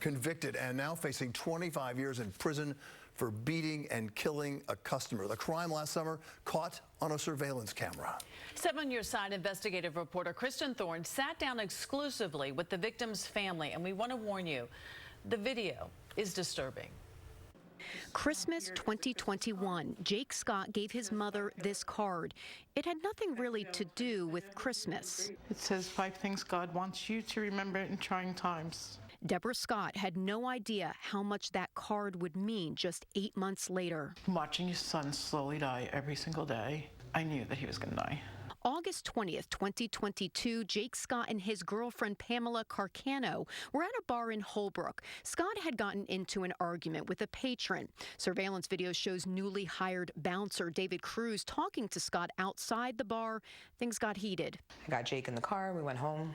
convicted and now facing 25 years in prison for beating and killing a customer. The crime last summer caught on a surveillance camera. 7 News Side investigative reporter Kristen Thorne sat down exclusively with the victim's family, and we want to warn you, the video is disturbing. Christmas 2021, Jake Scott gave his mother this card. It had nothing really to do with Christmas. It says 5 things God wants you to remember in trying times. Deborah Scott had no idea how much that card would mean just 8 months later. Watching his son slowly die every single day, I knew that he was going to die. August 20th, 2022, Jake Scott and his girlfriend Pamela Carcano were at a bar in Holbrook. Scott had gotten into an argument with a patron. Surveillance video shows newly hired bouncer David Cruz talking to Scott outside the bar. Things got heated. I got Jake in the car, we went home,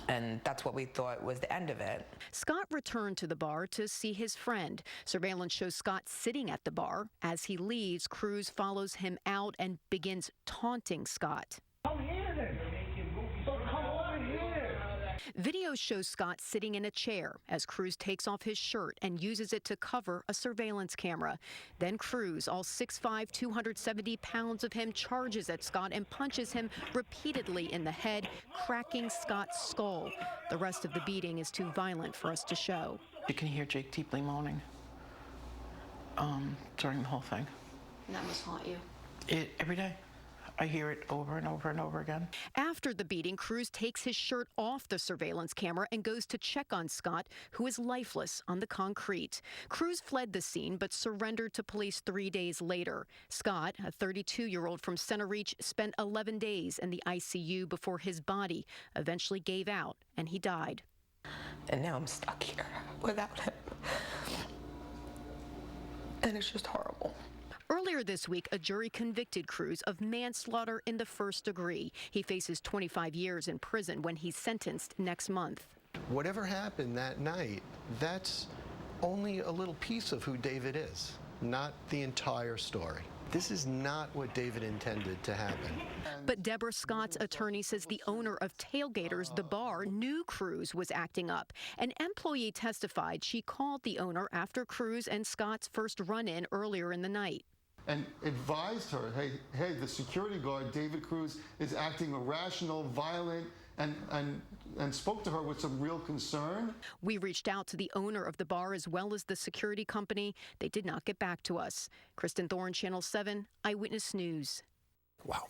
and that's what we thought was the end of it. Scott returned to the bar to see his friend. Surveillance shows Scott sitting at the bar. As he leaves, Cruz follows him out and begins taunting Scott. Come here then. So come over here. Video shows Scott sitting in a chair as Cruz takes off his shirt and uses it to cover a surveillance camera. Then Cruz, all 6'5", 270 pounds of him, charges at Scott and punches him repeatedly in the head, cracking Scott's skull. The rest of the beating is too violent for us to show. You can hear Jake deeply moaning during the whole thing. And that must haunt you. Every day. I hear it over and over and over again. After the beating, Cruz takes his shirt off the surveillance camera and goes to check on Scott, who is lifeless on the concrete. Cruz fled the scene but surrendered to police 3 days later. Scott, a 32-year-old from Center Reach, spent 11 days in the ICU before his body eventually gave out and he died. And now I'm stuck here without him. And it's just horrible. Earlier this week, a jury convicted Cruz of manslaughter in the first degree. He faces 25 years in prison when he's sentenced next month. Whatever happened that night, that's only a little piece of who David is, not the entire story. This is not what David intended to happen. But Deborah Scott's attorney says the owner of Tailgaters, the bar, knew Cruz was acting up. An employee testified she called the owner after Cruz and Scott's first run-in earlier in the night. And advised her, hey, the security guard, David Cruz, is acting irrational, violent, and spoke to her with some real concern. We reached out to the owner of the bar as well as the security company. They did not get back to us. Kristen Thorne, Channel 7, Eyewitness News. Wow.